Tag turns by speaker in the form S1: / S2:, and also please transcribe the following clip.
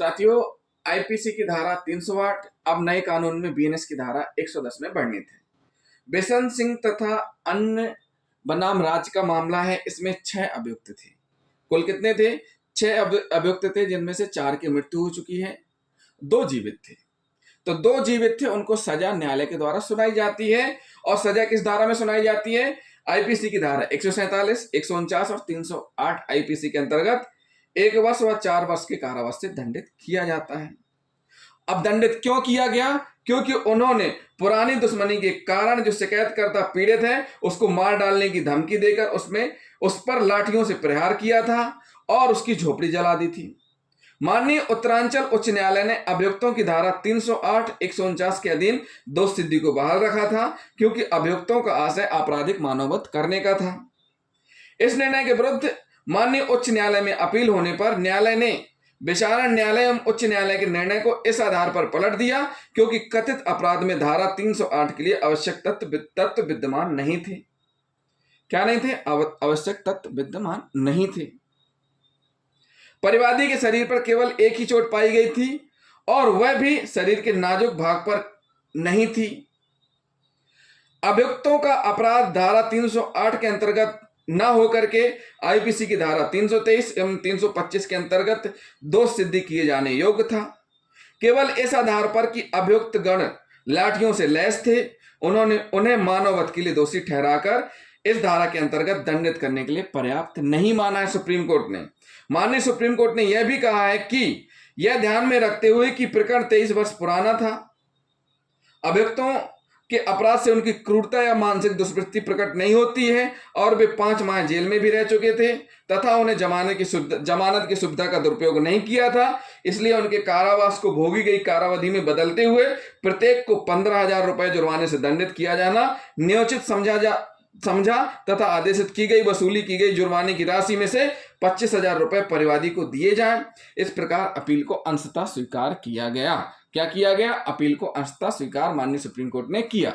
S1: साथियों, आईपीसी की धारा 308 अब नए कानून में बीएनएस की धारा 110 में वर्णित है। बेसन सिंह तथा अन्य बनाम राज्य का मामला है। इसमें 6 अभियुक्त थे। कुल कितने थे? 6 अभियुक्त थे, जिनमें से 4 की मृत्यु हो चुकी है, 2 जीवित थे। तो 2 जीवित थे, उनको सजा न्यायालय के द्वारा सुनाई जाती है। और सजा किस धारा में सुनाई जाती है? आईपीसी की धारा 147, 149 और 308 आईपीसी के अंतर्गत 1 वर्ष व 4 वर्ष के कारावास से दंडित किया जाता है। अब दंडित क्यों किया गया? क्योंकि उन्होंने पुरानी दुश्मनी के कारण जो शिकायतकर्ता पीड़ित है उसको मार डालने की धमकी देकर उस पर लाठियों से प्रहार किया था और उसकी झोपड़ी जला दी थी। माननीय उत्तरांचल उच्च न्यायालय ने अभियुक्तों की धारा 308, 149 के अधीन दोष सिद्धि को बहाल रखा था, क्योंकि अभियुक्तों का आशय आपराधिक मानववध करने का था। इस निर्णय के विरुद्ध माननीय उच्च न्यायालय में अपील होने पर न्यायालय ने विचारण न्यायालय एवं उच्च न्यायालय के निर्णय को इस आधार पर पलट दिया, क्योंकि कथित अपराध में धारा 308 के लिए आवश्यक तत्व विद्यमान नहीं थे। क्या नहीं थे? आवश्यक तत्व विद्यमान नहीं थे। परिवादी के शरीर पर केवल एक ही चोट पाई गई थी और वह भी शरीर के नाजुक भाग पर नहीं थी। अभियुक्तों का अपराध धारा 308 के अंतर्गत न होकर के आईपीसी की धारा 323 एवं 325 के अंतर्गत दोष सिद्धि किए जाने योग्य था। केवल इस आधार पर कि अभियुक्त गण लाठियों से लैस थे, उन्हें मानववध के लिए दोषी ठहराकर इस धारा के अंतर्गत दंडित करने के लिए पर्याप्त नहीं माना है सुप्रीम कोर्ट ने। माननीय सुप्रीम कोर्ट ने यह भी कहा है कि यह ध्यान में रखते हुए कि प्रकरण 23 वर्ष पुराना था, अभियुक्तों के अपराध से उनकी क्रूरता या मानसिक दुष्वृत्ति प्रकट नहीं होती है और वे 5 माह जेल में भी रह चुके थे तथा उन्हें जमानत की सुविधा का दुरुपयोग नहीं किया था। इसलिए उनके कारावास को भोगी गई कारावधि में बदलते हुए प्रत्येक को 15,000 रुपए जुर्माने से दंडित किया जाना न्योचित समझा तथा आदेशित की गई वसूली की गई जुर्माने की राशि में से 25,000 रुपए परिवादी को दिए जाएं। इस प्रकार अपील को अंशतः स्वीकार किया गया। क्या किया गया? अपील को अंशतः स्वीकार माननीय सुप्रीम कोर्ट ने किया।